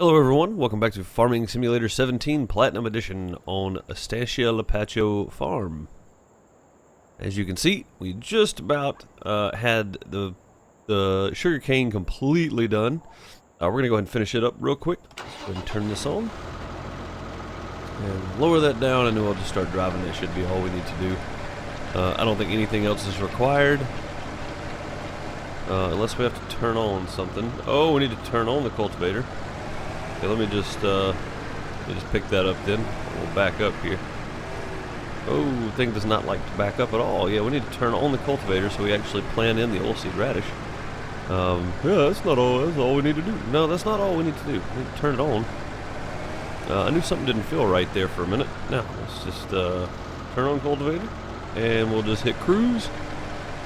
Hello everyone, welcome back to Farming Simulator 17 Platinum Edition on Stara Farm. As you can see, we just about had the sugarcane completely done. We're going to go ahead and finish it up real quick. Let's go ahead and turn this on. And lower that down and then we'll just start driving. That should be all we need to do. I don't think anything else is required. Unless we have to turn on something. Oh, we need to turn on the cultivator. Okay, let me just pick that up then. We'll back up here. Oh, the thing does not like to back up at all. Yeah, we need to turn on the cultivator so we actually plant in the oilseed radish. Yeah, that's not all. That's all we need to do. No, that's not all we need to do. We need to turn it on. I knew something didn't feel right there for a minute. Now, let's just turn on cultivator, and we'll just hit cruise.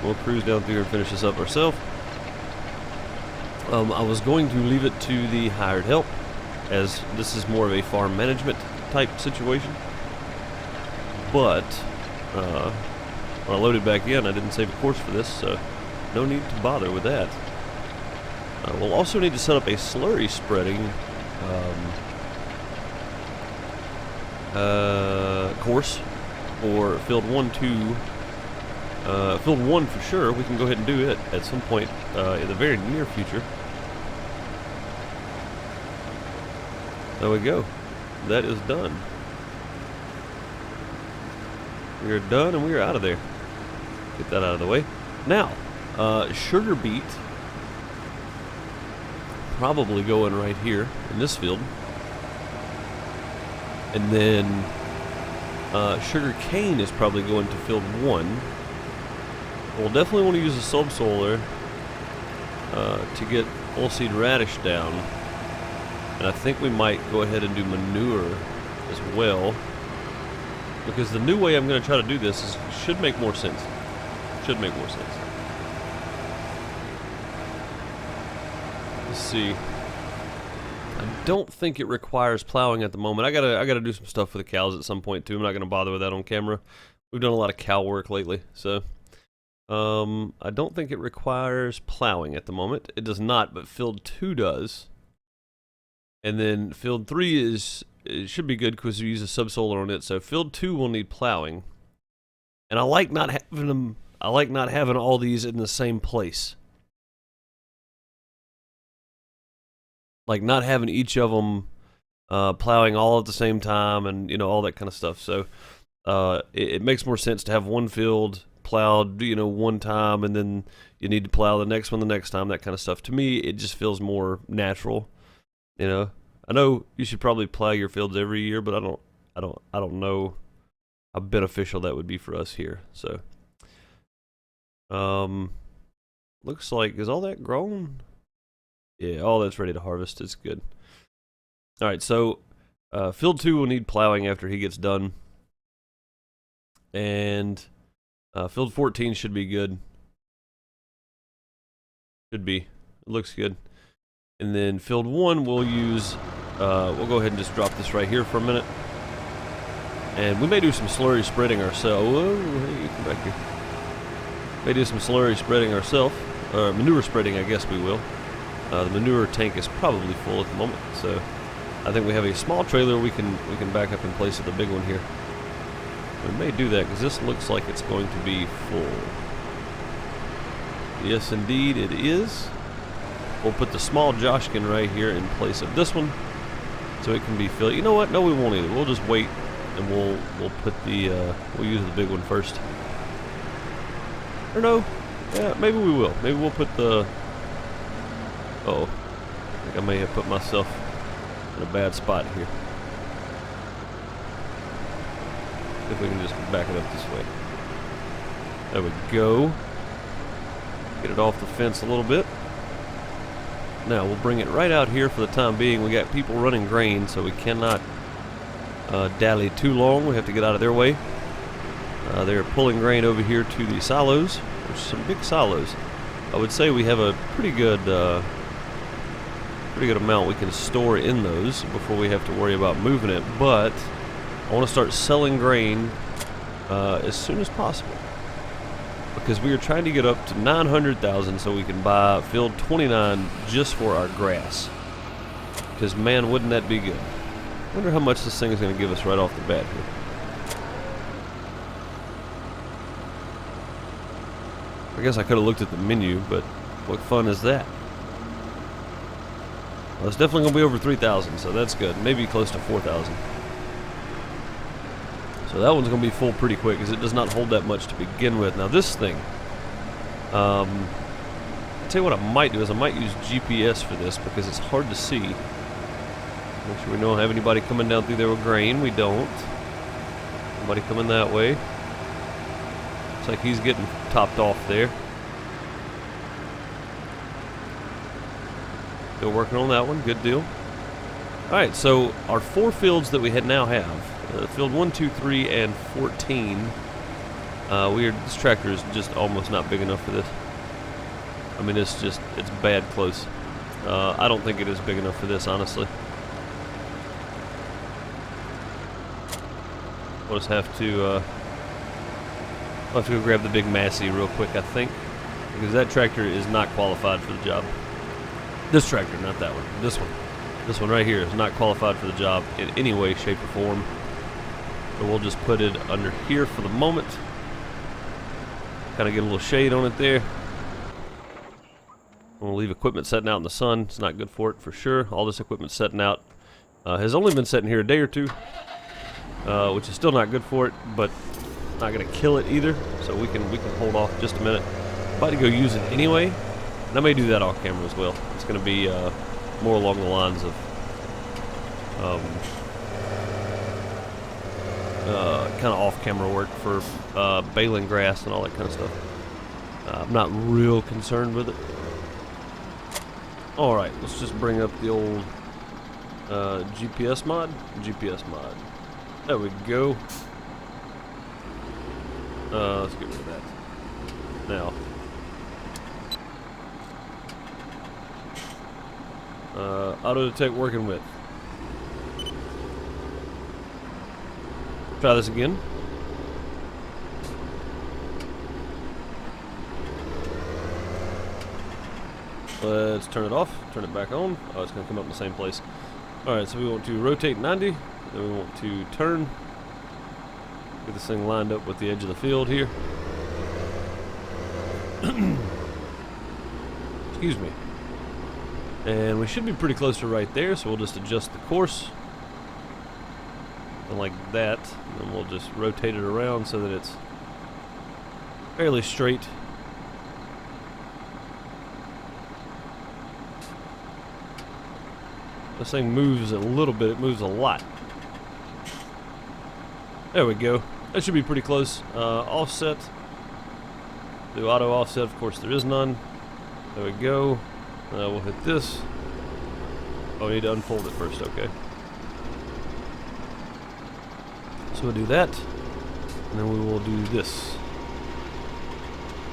We'll cruise down through here and finish this up ourselves. I was going to leave it to the hired help, as this is more of a farm management type situation. But when I loaded back in, I didn't save a course for this, so no need to bother with that. We'll also need to set up a slurry spreading course for field 1, 2. Field 1 for sure. We can go ahead and do it at some point in the very near future. There we go. That is done. We are done and we are out of there. Get that out of the way. Now, sugar beet probably going right here in this field. And then sugar cane is probably going to field 1. We'll definitely want to use a subsoiler to get oilseed radish down. And I think we might go ahead and do manure as well. Because the new way I'm going to try to do this should make more sense. Should make more sense. Let's see. I don't think it requires plowing at the moment. I gotta do some stuff for the cows at some point too. I'm not going to bother with that on camera. We've done a lot of cow work lately, so I don't think it requires plowing at the moment. It does not, but field 2 does. And then field 3 it should be good because we use a subsoiler on it. So field 2 will need plowing. And I like not having them. I like not having all these in the same place. Like not having each of them plowing all at the same time, and all that kind of stuff. So it makes more sense to have one field plowed, one time, and then you need to plow the next one the next time. That kind of stuff. To me, it just feels more natural. I know you should probably plow your fields every year, but I don't know how beneficial that would be for us here. So, looks like, is all that grown? Yeah, all that's ready to harvest. It's good. All right, so field 2 will need plowing after he gets done, and field 14 should be good. Should be. It looks good. And then field 1 we'll use, we'll go ahead and just drop this right here for a minute. And we may do some slurry spreading ourselves. Whoa, hey, you come back here. May do some slurry spreading ourselves. Or manure spreading, I guess we will. The manure tank is probably full at the moment. So I think we have a small trailer we can back up in place of the big one here. We may do that because this looks like it's going to be full. Yes, indeed it is. We'll put the small Joshkin right here in place of this one, so it can be filled. You know what? No, we won't either. We'll just wait, and we'll put the we'll use the big one first. Or no, yeah, maybe we will. Maybe we'll put the. Uh-oh, I think I may have put myself in a bad spot here. If we can just back it up this way. There we go. Get it off the fence a little bit. Now we'll bring it right out here for the time being. We got people running grain, so we cannot dally too long. We have to get out of their way. They're pulling grain over here to the silos. There's some big silos. I would say we have a pretty good amount we can store in those before we have to worry about moving it. But I want to start selling grain as soon as possible, because we are trying to get up to 900,000 so we can buy field 29 just for our grass. because man, wouldn't that be good? Wonder how much this thing is going to give us right off the bat here. I guess I could have looked at the menu, but what fun is that? Well, it's definitely going to be over 3,000, so that's good. Maybe close to 4,000. So that one's going to be full pretty quick, because it does not hold that much to begin with. Now this thing, I'll tell you what I might do is I might use GPS for this, because it's hard to see. Make sure we don't have anybody coming down through there with grain. We don't. Nobody coming that way. Looks like he's getting topped off there. Still working on that one. Good deal. Alright, so our 4 fields that we now have, field 1, 2, 3, and 14, this tractor is just almost not big enough for this. I mean, it's bad close. I don't think it is big enough for this, honestly. We'll just have to, I'll have to go grab the big Massey real quick, I think, because that tractor is not qualified for the job. This tractor, not that one. This one. This one right here is not qualified for the job in any way, shape, or form. So we'll just put it under here for the moment. Kind of get a little shade on it there. We'll leave equipment setting out in the sun. It's not good for it, for sure. All this equipment setting out has only been sitting here a day or two, which is still not good for it, but not going to kill it either. So we can hold off just a minute. I'm about to go use it anyway, and I may do that off camera as well. It's going to be more along the lines of kind of off-camera work for baling grass and all that kind of stuff. I'm not real concerned with it. Alright, let's just bring up the old GPS mod. GPS mod. There we go. Let's get rid of that. Now. Auto detect working with. Try this again. Let's turn it off, turn it back on. Oh, it's going to come up in the same place. Alright, so we want to rotate 90, then we want to turn. Get this thing lined up with the edge of the field here. Excuse me. And we should be pretty close to right there, so we'll just adjust the course. And like that. And then we'll just rotate it around so that it's fairly straight. This thing moves a little bit, it moves a lot. There we go. That should be pretty close. Offset. Do auto offset, of course there is none. There we go. We'll hit this. Oh, we need to unfold it first, okay. So we'll do that. And then we will do this.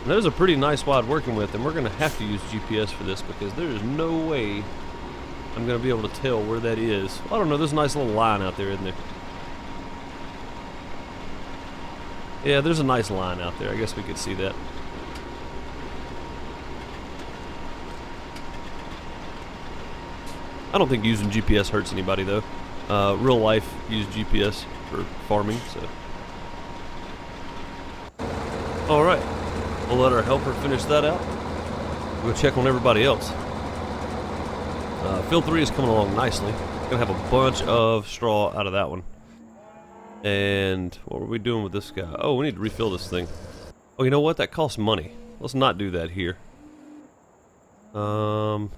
And that is a pretty nice wad working with, and we're going to have to use GPS for this because there is no way I'm going to be able to tell where that is. I don't know, there's a nice little line out there, isn't there? Yeah, there's a nice line out there. I guess we could see that. I don't think using GPS hurts anybody, though. Real life, use GPS for farming, so. Alright, we'll let our helper finish that out. We'll go check on everybody else. Field 3 is coming along nicely. Gonna have a bunch of straw out of that one. And what were we doing with this guy? Oh, we need to refill this thing. Oh, you know what? That costs money. Let's not do that here. Matter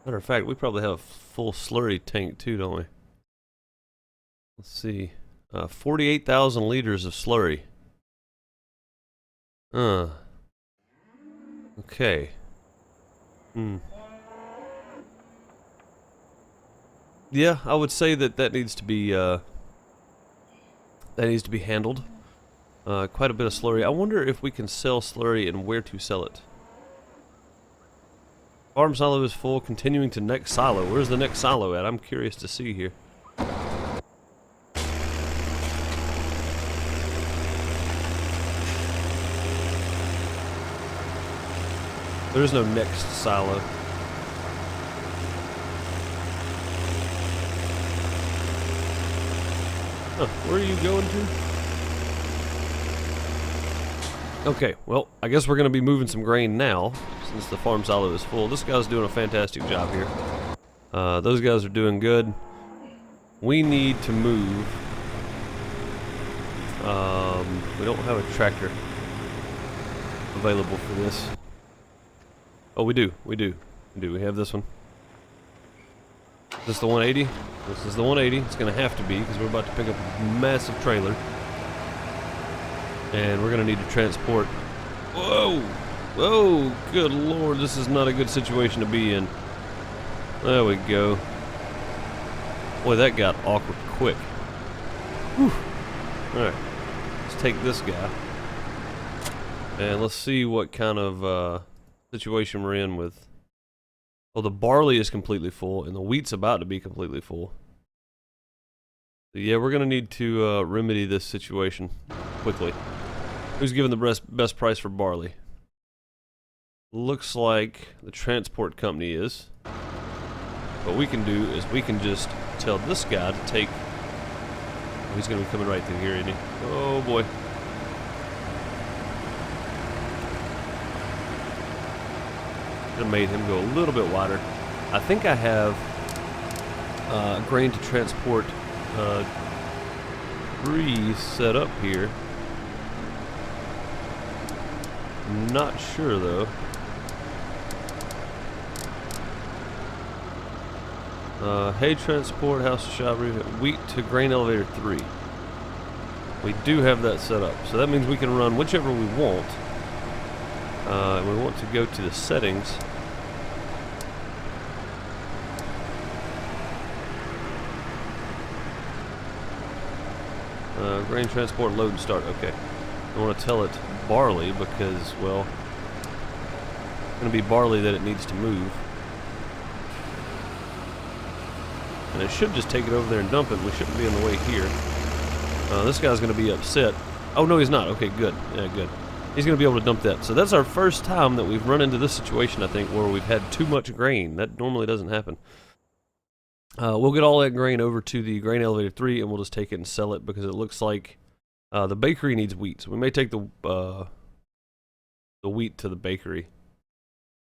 of fact, we probably have a full slurry tank too, don't we? Let's see. 48,000 liters of slurry. Okay. Yeah, I would say that needs to be handled. Quite a bit of slurry. I wonder if we can sell slurry and where to sell it. Farm silo is full, continuing to next silo. Where's the next silo at? I'm curious to see here. There is no next silo. Huh, where are you going to? Okay, well, I guess we're going to be moving some grain now, since the farm silo is full. This guy's doing a fantastic job here. Those guys are doing good. We need to move. We don't have a tractor available for this. Oh, we do. We have this one. Is this the 180? This is the 180. It's going to have to be, because we're about to pick up a massive trailer. And we're going to need to transport. Whoa! Whoa! Good lord, this is not a good situation to be in. There we go. Boy, that got awkward quick. Whew. Alright. Let's take this guy. And let's see what kind of situation we're in with. Oh, the barley is completely full, and the wheat's about to be completely full. So yeah, we're going to need to remedy this situation quickly. Who's giving the best price for barley? Looks like the transport company is. What we can do is we can just tell this guy to take... Oh, he's going to be coming right through here, isn't he? Oh boy. Could have made him go a little bit wider. I think I have grain to transport 3 set up here. Not sure though. Hay transport, house to shop, wheat to grain elevator 3. We do have that set up, so that means we can run whichever we want. And we want to go to the settings. Grain transport, load and start. Okay. I want to tell it barley because, well, it's going to be barley that it needs to move. And it should just take it over there and dump it. We shouldn't be in the way here. This guy's going to be upset. Oh, no, he's not. Okay, good. Yeah, good. He's going to be able to dump that. So that's our first time that we've run into this situation, I think, where we've had too much grain. That normally doesn't happen. We'll get all that grain over to the grain elevator 3, and we'll just take it and sell it because it looks like the bakery needs wheat. So we may take the wheat to the bakery.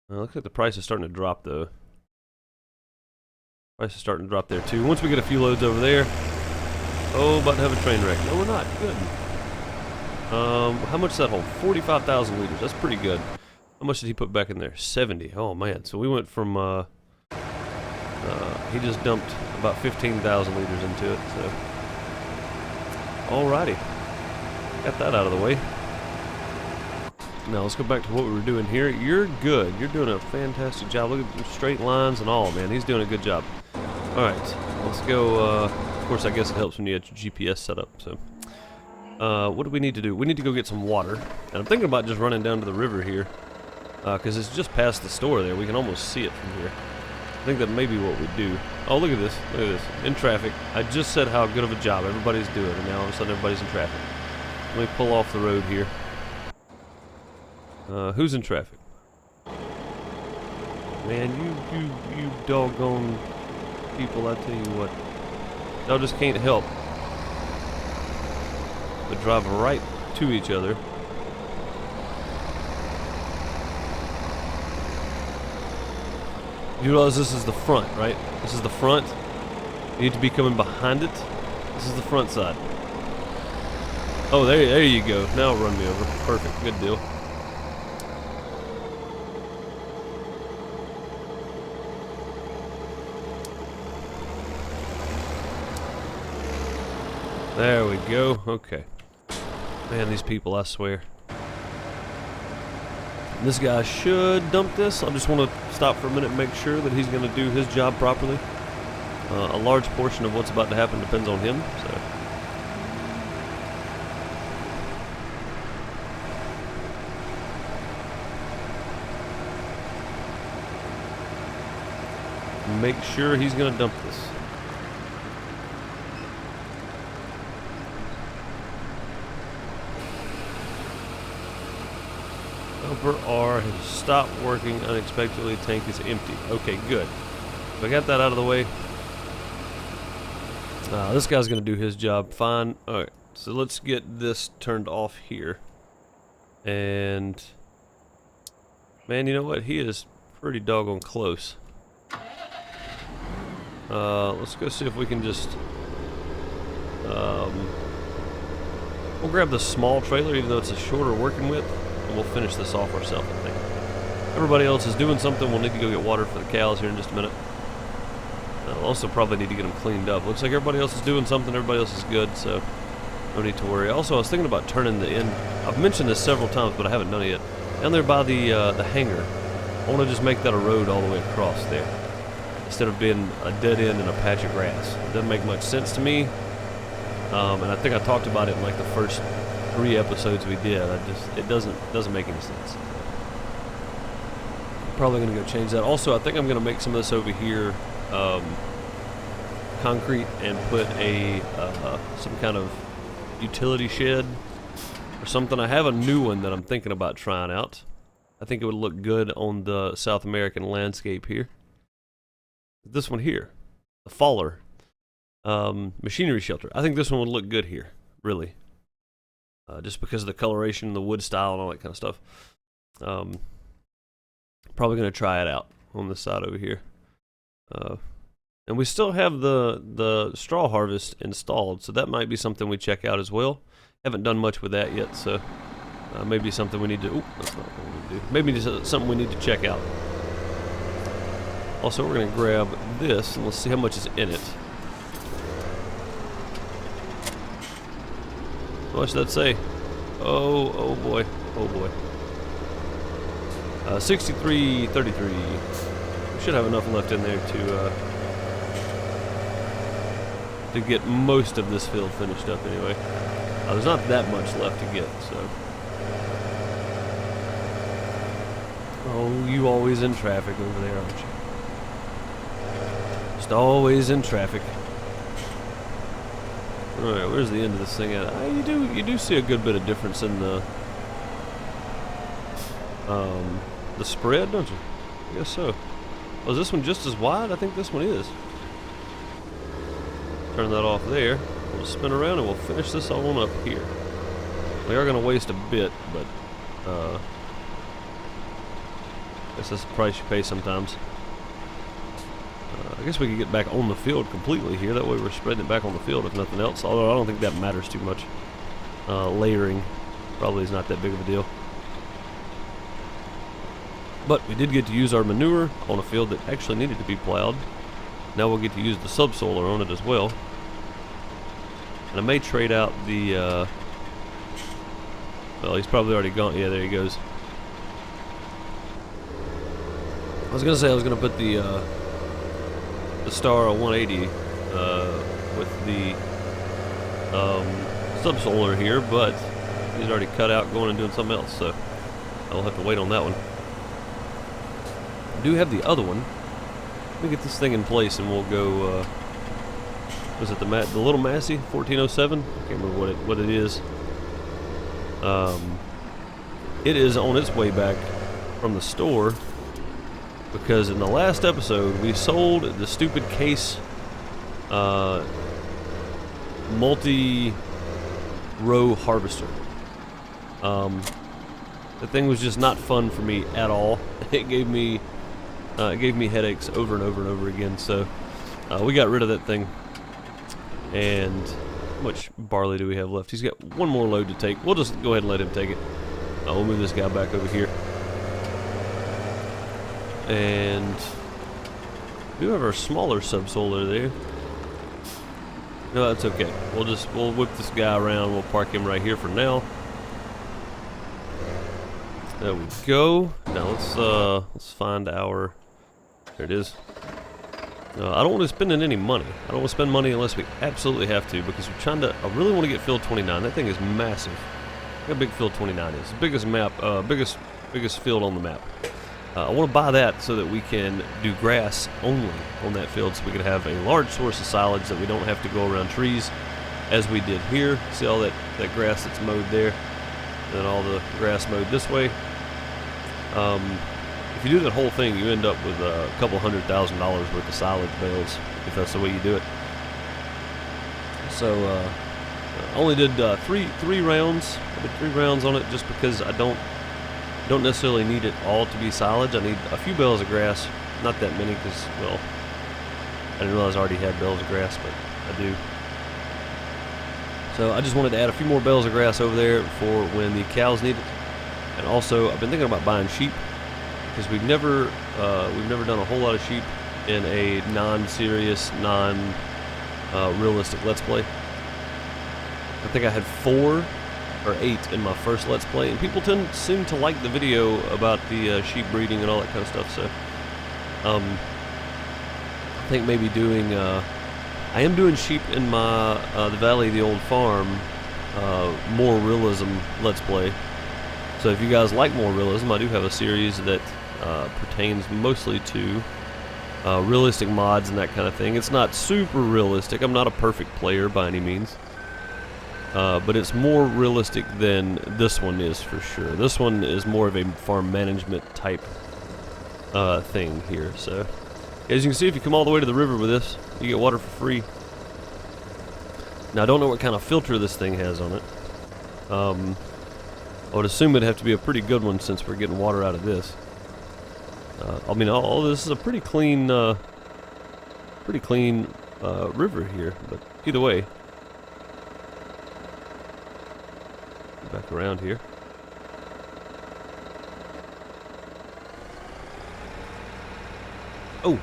Looks like the price is starting to drop, though. Price is starting to drop there, too. Once we get a few loads over there... Oh, about to have a train wreck. No, we're not. Good. How much does that hold? 45,000 liters. That's pretty good. How much did he put back in there? 70. Oh, man. So we went from... he just dumped about 15,000 liters into it, so... Alrighty. Got that out of the way. Now, let's go back to what we were doing here. You're good. You're doing a fantastic job. Look at the straight lines and all, man. He's doing a good job. Alright. Let's go, of course, I guess it helps when you have your GPS set up, so... what do we need to do? We need to go get some water. And I'm thinking about just running down to the river here. Because it's just past the store there. We can almost see it from here. I think that may be what we do. Oh, look at this. Look at this. In traffic. I just said how good of a job everybody's doing, and now all of a sudden everybody's in traffic. Let me pull off the road here. Who's in traffic? Man, you doggone people, I tell you what. Y'all just can't help but drive right to each other. You realize this is the front, right? This is the front. You need to be coming behind it. This is the front side. Oh, there you go. Now run me over. Perfect. Good deal. There we go. Okay. Man, these people, I swear. This guy should dump this. I just want to stop for a minute and make sure that he's going to do his job properly. A large portion of what's about to happen depends on him, so... Make sure he's going to dump this. Upper R has stopped working unexpectedly. Tank is empty. Okay, good. So I got that out of the way. This guy's gonna do his job fine. Alright, so let's get this turned off here. And man, you know what? He is pretty doggone close. Let's go see if we can just we'll grab the small trailer, even though it's a shorter working width, and we'll finish this off ourselves, I think. Everybody else is doing something. We'll need to go get water for the cows here in just a minute. I'll also probably need to get them cleaned up. Looks like everybody else is doing something. Everybody else is good, so no need to worry. Also, I was thinking about turning the end. I've mentioned this several times, but I haven't done it yet. Down there by the hangar, I want to just make that a road all the way across there, instead of being a dead end and a patch of grass. It doesn't make much sense to me, and I think I talked about it in like the first 3 episodes we did. It doesn't make any sense. I'm probably gonna go change that. Also, I think I'm gonna make some of this over here concrete and put a some kind of utility shed or something. I have a new one that I'm thinking about trying out. I think it would look good on the South American landscape here. This one here, the Faller machinery shelter. I think this one would look good here, really. Just because of the coloration, the wood style, and all that kind of stuff. Probably going to try it out on this side over here. And we still have the straw harvest installed, so that might be something we check out as well. Haven't done much with that yet, so maybe something we need to. Ooh, that's not what we need to do. Maybe just something we need to check out. Also, we're going to grab this and let's see how much is in it. How much did that say? Oh boy, oh boy. 63.33. We should have enough left in there to get most of this field finished up anyway. There's not that much left to get, so. Oh, you always in traffic over there, aren't you? Just always in traffic. Alright, where's the end of this thing at? You do see a good bit of difference in the spread, don't you? I guess so. Oh, is this one just as wide? I think this one is. Turn that off there. We'll spin around and we'll finish this all on up here. We are going to waste a bit, but I guess that's the price you pay sometimes. I guess we could get back on the field completely here. That way we're spreading it back on the field if nothing else. Although I don't think that matters too much. Layering probably is not that big of a deal. But we did get to use our manure on a field that actually needed to be plowed. Now we'll get to use the subsoiler on it as well. And I may trade out the, well, he's probably already gone. Yeah, there he goes. I was going to say I was going to put the Stara 180 with the subsoiler here, but he's already cut out going and doing something else, so I'll have to wait on that one. I do have the other one. Let me get this thing in place and we'll go, was it the little Massey 1407? I can't remember what it is. It is on its way back from the store because in the last episode we sold the stupid case multi-row harvester. The thing was just not fun for me at all. It gave me headaches over and over and over again, so we got rid of that thing. And how much barley do we have left? He's got one more load to take. We'll just go ahead and let him take it. We'll move this guy back over here. And we do have our smaller subsoiler there. No, that's okay. We'll whip this guy around. We'll park him right here for now. There we go. Now let's find our. There it is. I don't want to spend any money. I don't want to spend money unless we absolutely have to, because we're trying to. I really want to get field 29. That thing is massive. Look how big field 29 is. The biggest map, biggest field on the map. I want to buy that so that we can do grass only on that field, so we can have a large source of silage that we don't have to go around trees, as we did here. See all that grass that's mowed there, and all the grass mowed this way. If you do that whole thing, you end up with a couple $100,000 worth of silage bales, if that's the way you do it. So I only did three rounds. I did 3 rounds on it just because I don't necessarily need it all to be silage. I need a few bales of grass, not that many, because, well, I didn't realize I already had bales of grass, but I do. So I just wanted to add a few more bales of grass over there for when the cows need it. And also, I've been thinking about buying sheep, because we've never done a whole lot of sheep in a non-serious, non-realistic Let's Play. I think I had 4 or 8 in my first Let's Play, and people seem to like the video about the sheep breeding and all that kind of stuff. So, I think maybe doing. I am doing sheep in my the Valley of the Old Farm more realism Let's Play. So if you guys like more realism, I do have a series that pertains mostly to realistic mods and that kind of thing. It's not super realistic. I'm not a perfect player by any means. But it's more realistic than this one is for sure. This one is more of a farm management type thing here. So as you can see, if you come all the way to the river with this, you get water for free. Now I don't know what kind of filter this thing has on it. I would assume it'd have to be a pretty good one since we're getting water out of this. I mean, all this is a pretty clean river here. But either way, back around here. Oh,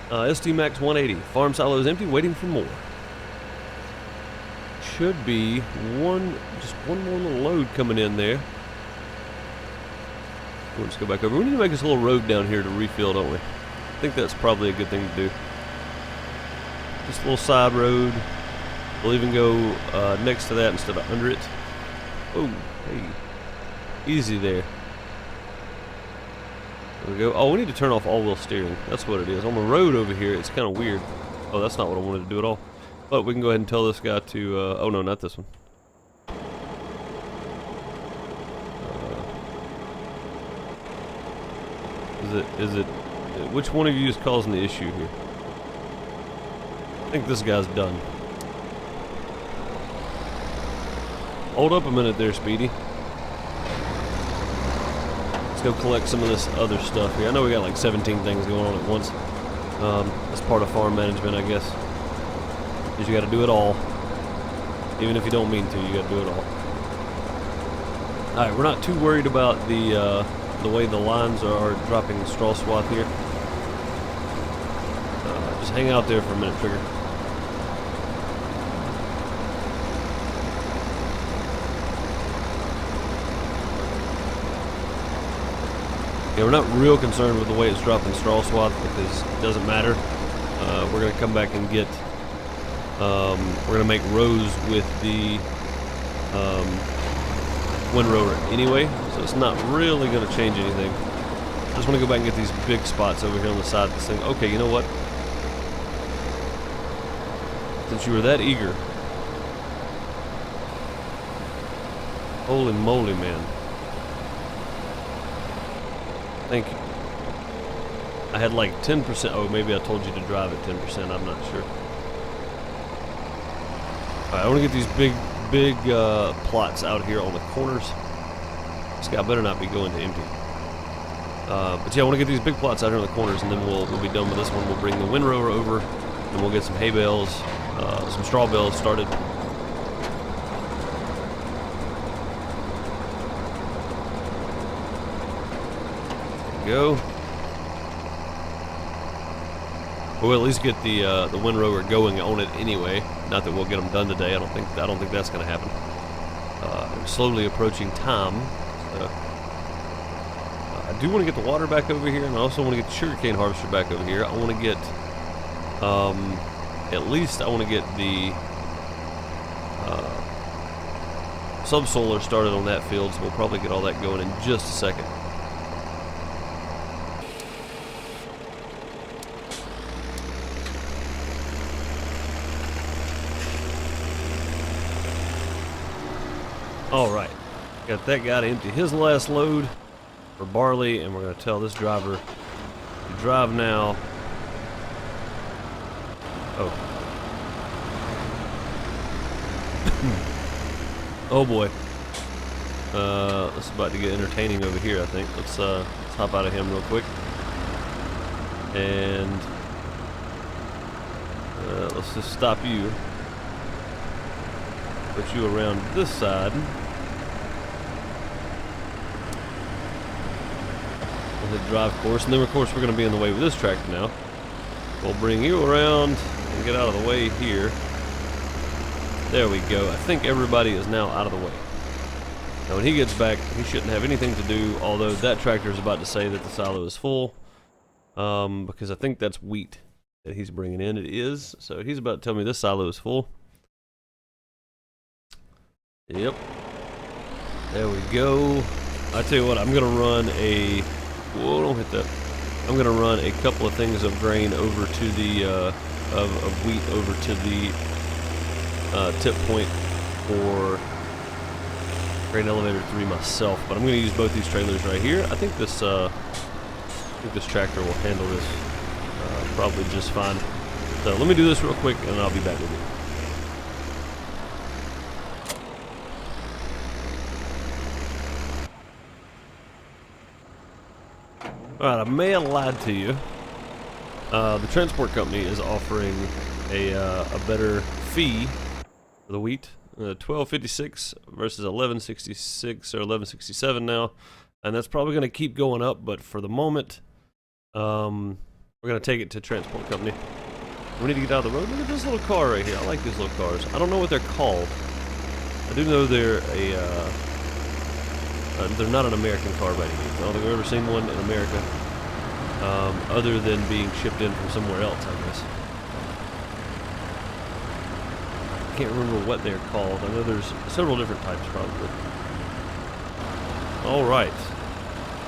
SD Max 180. Farm silo is empty, waiting for more. Should be just one more little load coming in there. We'll just go back over. We need to make this little road down here to refill, don't we? I think that's probably a good thing to do. Just a little side road. We'll even go next to that instead of under it. Oh, hey. Easy there. There we go. Oh, we need to turn off all-wheel steering. That's what it is. On the road over here, it's kind of weird. Oh, that's not what I wanted to do at all. But we can go ahead and tell this guy to... oh, no, not this one. Is it... Which one of you is causing the issue here? I think this guy's done. Hold up a minute there, Speedy. Let's go collect some of this other stuff here. I know we got like 17 things going on at once. That's part of farm management, I guess. Because you got to do it all. Even if you don't mean to, you got to do it all. Alright, we're not too worried about the way the lines are dropping straw swath here. Just hang out there for a minute, Trigger. Yeah, we're not real concerned with the way it's dropping straw swath because it doesn't matter. We're going to come back and get... we're going to make rows with the windrower anyway, so it's not really going to change anything. I just want to go back and get these big spots over here on the side of this thing. Okay, you know what? Since you were that eager. Holy moly, man. Thank you. I had like 10%. Oh, maybe I told you to drive at 10%. I'm not sure. Alright, I want to get these big plots out here on the corners. This guy better not be going to empty. But yeah, I want to get these big plots out here on the corners, and then we'll be done with this one. We'll bring the windrower over, and we'll get some hay bales, some straw bales started. Go. We'll at least get the windrower going on it anyway. Not that we'll get them done today. I don't think that's going to happen. I'm slowly approaching time. So, I do want to get the water back over here, and I also want to get the sugarcane harvester back over here. I want to get at least I want to get the subsolar started on that field. So we'll probably get all that going in just a second. Alright, got that guy to empty his last load for barley, and we're going to tell this driver to drive now. Oh. Oh boy. It's about to get entertaining over here, I think. Let's hop out of him real quick. And let's just stop you. Put you around this side. We'll hit drive course, and then of course we're going to be in the way with this tractor now. We'll bring you around and get out of the way here. There we go. I think everybody is now out of the way. Now when he gets back, he shouldn't have anything to do, although that tractor is about to say that the silo is full. Because I think that's wheat that he's bringing in. It is. So he's about to tell me this silo is full. Yep. There we go. I tell you what, I'm going to run a... Whoa, don't hit that. I'm going to run a couple of things of grain over to the... of wheat over to the tip point for grain elevator 3 myself. But I'm going to use both these trailers right here. I think this tractor will handle this probably just fine. So let me do this real quick and I'll be back with you. Alright, I may have lied to you. The transport company is offering a better fee for the wheat. $12.56 versus $11.66 or $11.67 now. And that's probably going to keep going up, but for the moment, we're going to take it to transport company. We need to get out of the road. Look at this little car right here. I like these little cars. I don't know what they're called. I do know they're they're not an American car by any means. I don't think I've ever seen one in America, other than being shipped in from somewhere else, I guess. I can't remember what they're called. I know there's several different types, probably. All right.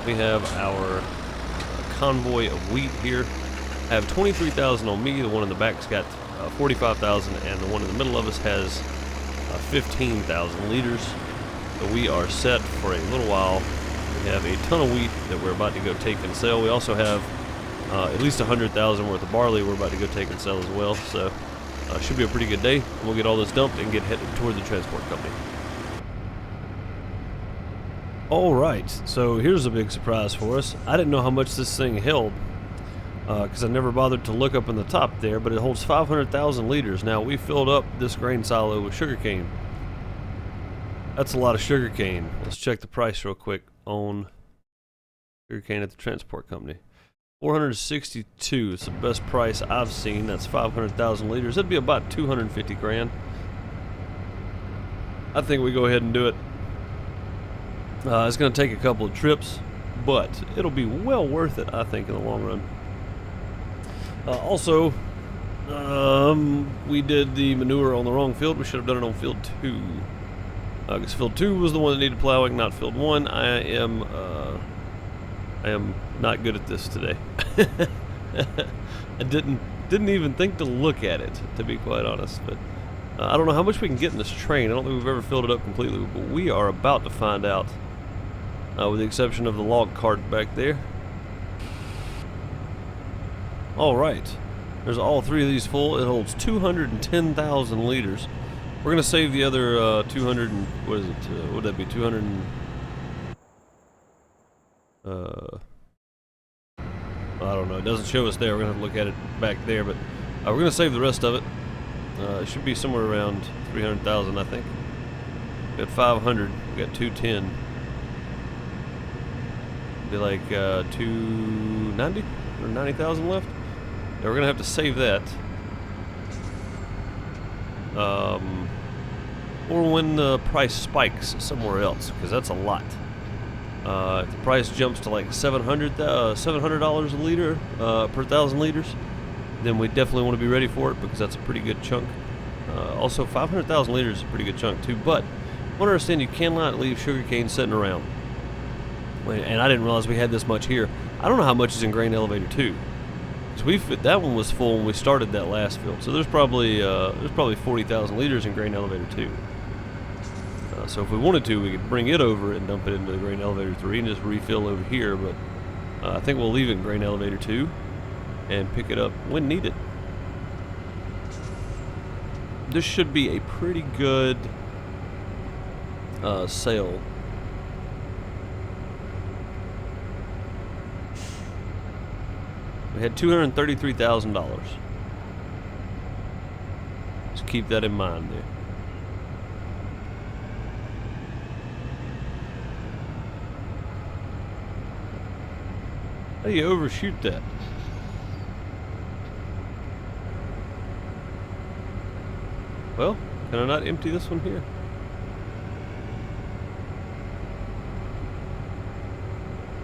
We have our convoy of wheat here. I have 23,000 on me. The one in the back's got 45,000, and the one in the middle of us has 15,000 liters. So we are set for a little while. We have a ton of wheat that we're about to go take and sell. We also have at least 100,000 worth of barley we're about to go take and sell as well. So should be a pretty good day. We'll get all this dumped and get headed toward the transport company. Alright, so here's a big surprise for us. I didn't know how much this thing held, because I never bothered to look up in the top there, but it holds 500,000 liters. Now, we filled up this grain silo with sugarcane. That's a lot of sugarcane. Let's check the price real quick on sugarcane at the transport company. $462 is the best price I've seen. That's 500,000 liters. That'd be about 250 grand. I think we go ahead and do it. It's going to take a couple of trips, but it'll be well worth it, I think, in the long run. Also, we did the manure on the wrong field. We should have done it on field 2. Because field 2 was the one that needed plowing, not field 1. I am not good at this today. I didn't even think to look at it, to be quite honest. But I don't know how much we can get in this train. I don't think we've ever filled it up completely, but we are about to find out. With the exception of the log cart back there. Alright. There's all 3 of these full. It holds 210,000 liters. We're going to save the other 200 and... what is it? What would that be? 200 and... I don't know. It doesn't show us there. We're going to have to look at it back there. But we're going to save the rest of it. It should be somewhere around 300,000, I think. We got 500. We got 210. Be like 290 or 90,000 left. Yeah, we're gonna have to save that, or when the price spikes somewhere else, because that's a lot. If the price jumps to like $700 a liter per 1,000 liters, then we definitely want to be ready for it, because that's a pretty good chunk. Also, 500,000 liters is a pretty good chunk too. But I want to understand, you cannot leave sugarcane sitting around. And I didn't realize we had this much here. I don't know how much is in grain elevator 2. So that one was full when we started that last field. So there's probably 40,000 liters in grain elevator 2. So if we wanted to, we could bring it over and dump it into the grain elevator 3 and just refill over here. But I think we'll leave it in grain elevator 2 and pick it up when needed. This should be a pretty good sale. We had $233,000. Just keep that in mind there. How do you overshoot that? Well, can I not empty this one here?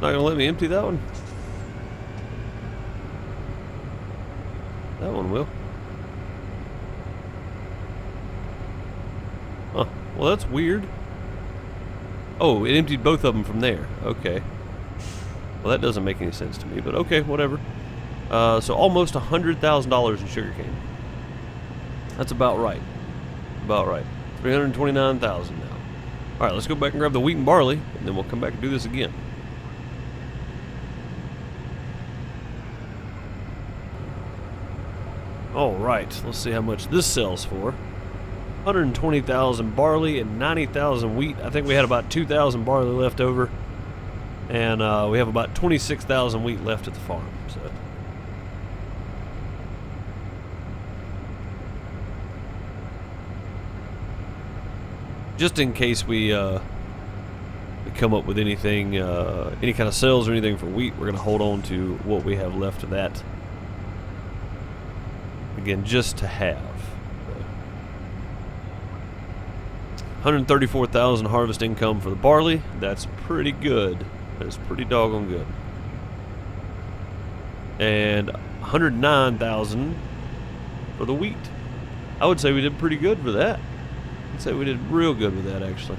Not gonna let me empty that one? That one will. Huh. Well, that's weird. Oh, it emptied both of them from there. Okay. Well, that doesn't make any sense to me, but okay, whatever. So almost $100,000 in sugarcane. That's about right. About right. 329,000 now. All right, let's go back and grab the wheat and barley, and then we'll come back and do this again. All right, let's see how much this sells for. 120,000 barley and 90,000 wheat. I think we had about 2,000 barley left over, and we have about 26,000 wheat left at the farm. So. Just in case we come up with anything, any kind of sales or anything for wheat, we're going to hold on to what we have left of that. Again, just to have. 134,000 harvest income for the barley. That's pretty good. That is pretty doggone good. And 109,000 for the wheat. I would say we did pretty good for that. I'd say we did real good with that, actually.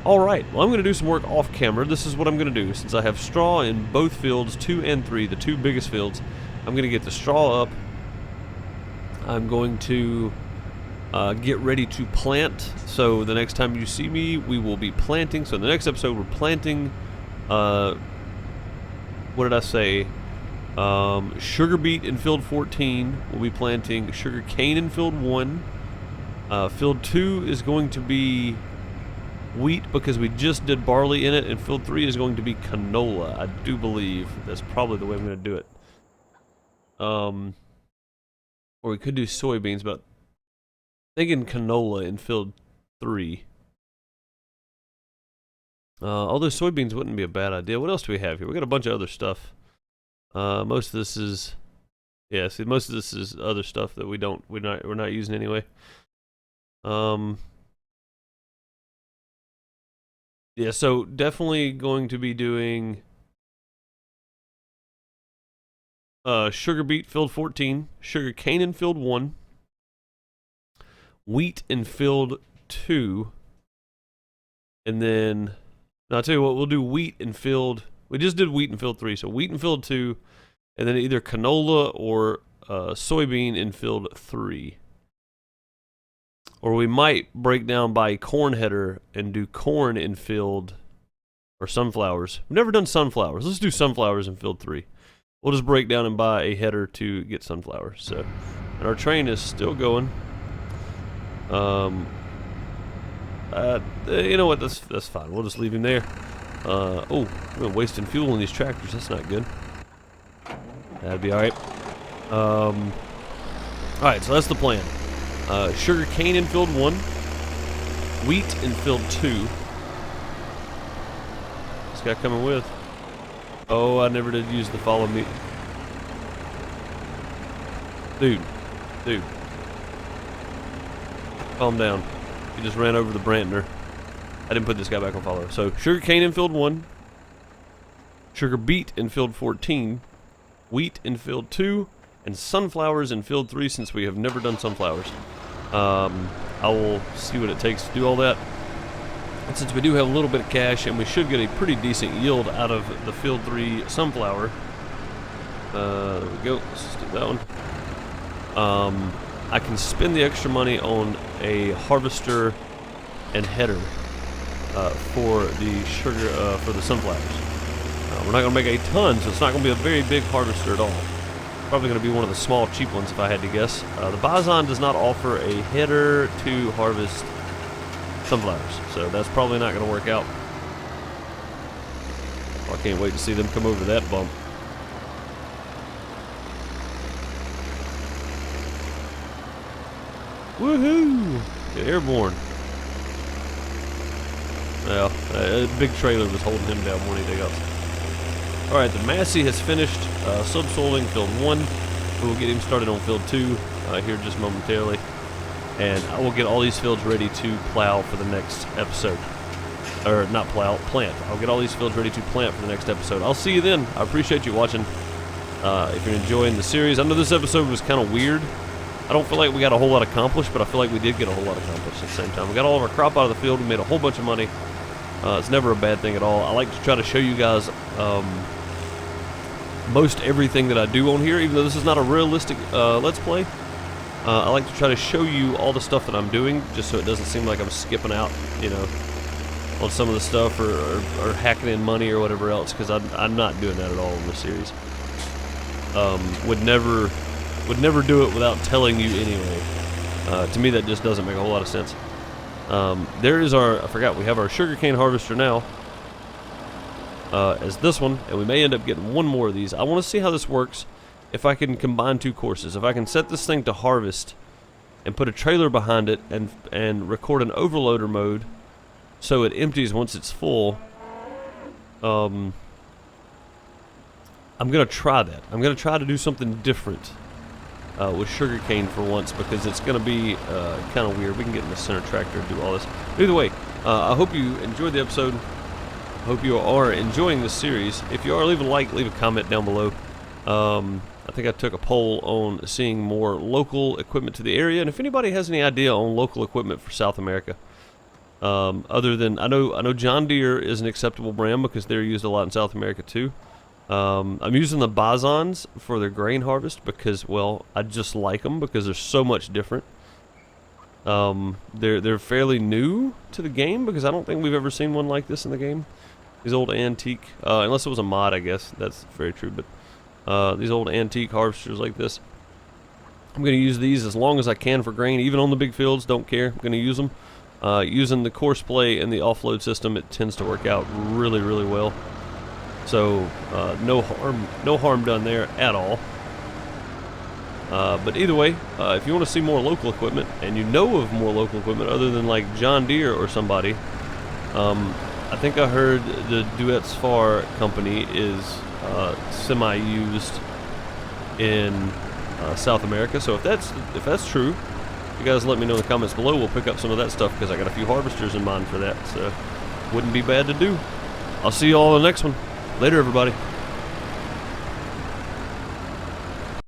Alright, well, I'm going to do some work off camera. This is what I'm going to do. Since I have straw in both fields, 2 and 3, the 2 biggest fields, I'm going to get the straw up. I'm going to get ready to plant. So the next time you see me, we will be planting. So in the next episode, we're planting, what did I say? Sugar beet in field 14. We'll be planting sugar cane in field 1. Field 2 is going to be wheat because we just did barley in it, and field 3 is going to be canola. I do believe that's probably the way I'm going to do it. Or we could do soybeans, but I'm thinking canola in field 3. Although soybeans wouldn't be a bad idea. What else do we have here? We got a bunch of other stuff. Most of this is, yeah. See, most of this is other stuff that we're not using anyway. Yeah, so definitely going to be doing sugar beet field 14, sugar cane in field 1, wheat in field 2, and then I'll tell you what, we'll do wheat in field. We just did wheat in field 3, so wheat in field 2, and then either canola or soybean in field 3. Or we might break down by corn header and do corn in field, or sunflowers. We've never done sunflowers. Let's do sunflowers in field 3. We'll just break down and buy a header to get sunflowers. So, and our train is still going. You know what? That's fine. We'll just leave him there. Oh, we're wasting fuel in these tractors. That's not good. That'd be all right. All right. So that's the plan. Sugar cane in field 1, wheat in field 2. This guy coming with. Oh, I never did use the follow me. Dude. Calm down. He just ran over the Brantner. I didn't put this guy back on follow. So, sugar cane in field 1, sugar beet in field 14, wheat in field 2, and sunflowers in field 3 since we have never done sunflowers. I will see what it takes to do all that. And since we do have a little bit of cash and we should get a pretty decent yield out of the field 3 sunflower. There we go. Let's just do that one. I can spend the extra money on a harvester and header for the sugar, for the sunflowers. We're not going to make a ton, so it's not going to be a very big harvester at all. Probably going to be one of the small, cheap ones if I had to guess. The Bison does not offer a header to harvest sunflowers. So that's probably not going to work out. I can't wait to see them come over that bump. Woohoo! Get airborne. Well, a big trailer was holding him down when he took off. Alright, the Massey has finished subsoiling field 1. We'll get him started on field 2 here just momentarily. And I will get all these fields ready to plow for the next episode. Or not plow, plant. I'll get all these fields ready to plant for the next episode. I'll see you then. I appreciate you watching. If you're enjoying the series, I know this episode was kind of weird. I don't feel like we got a whole lot accomplished, but I feel like we did get a whole lot accomplished at the same time. We got all of our crop out of the field. We made a whole bunch of money. It's never a bad thing at all. I like to try to show you guys most everything that I do on here, even though this is not a realistic Let's Play. I like to try to show you all the stuff that I'm doing, just so it doesn't seem like I'm skipping out, you know, on some of the stuff or hacking in money or whatever else, because I'm not doing that at all in this series. Would never do it without telling you anyway. To me, that just doesn't make a whole lot of sense. There is I forgot, we have our sugarcane harvester now as this one, and we may end up getting one more of these. I want to see how this works if I can combine two courses. If I can set this thing to harvest and put a trailer behind it and record an overloader mode so it empties once it's full. I'm going to try that. I'm going to try to do something different with sugarcane for once, because it's going to be kind of weird. We can get in the center tractor and do all this. Either way, I hope you enjoyed the episode. I hope you are enjoying this series. If you are, leave a like, leave a comment down below. I think I took a poll on seeing more local equipment to the area, and if anybody has any idea on local equipment for South America, other than I know John Deere is an acceptable brand because they're used a lot in South America too. I'm using the Bosons for their grain harvest because, well, I just like them because they're so much different. They're fairly new to the game because I don't think we've ever seen one like this in the game. These old antique, unless it was a mod, I guess that's very true. But these old antique harvesters like this, I'm going to use these as long as I can for grain, even on the big fields. Don't care. I'm going to use them. Using the course play and the offload system, it tends to work out really, really well. So no harm done there at all. But either way, if you want to see more local equipment, and you know of more local equipment other than like John Deere or somebody, I think I heard the Duet's Far company is semi-used in South America. So if that's true, you guys let me know in the comments below. We'll pick up some of that stuff because I got a few harvesters in mind for that. So wouldn't be bad to do. I'll see you all in the next one. Later, everybody.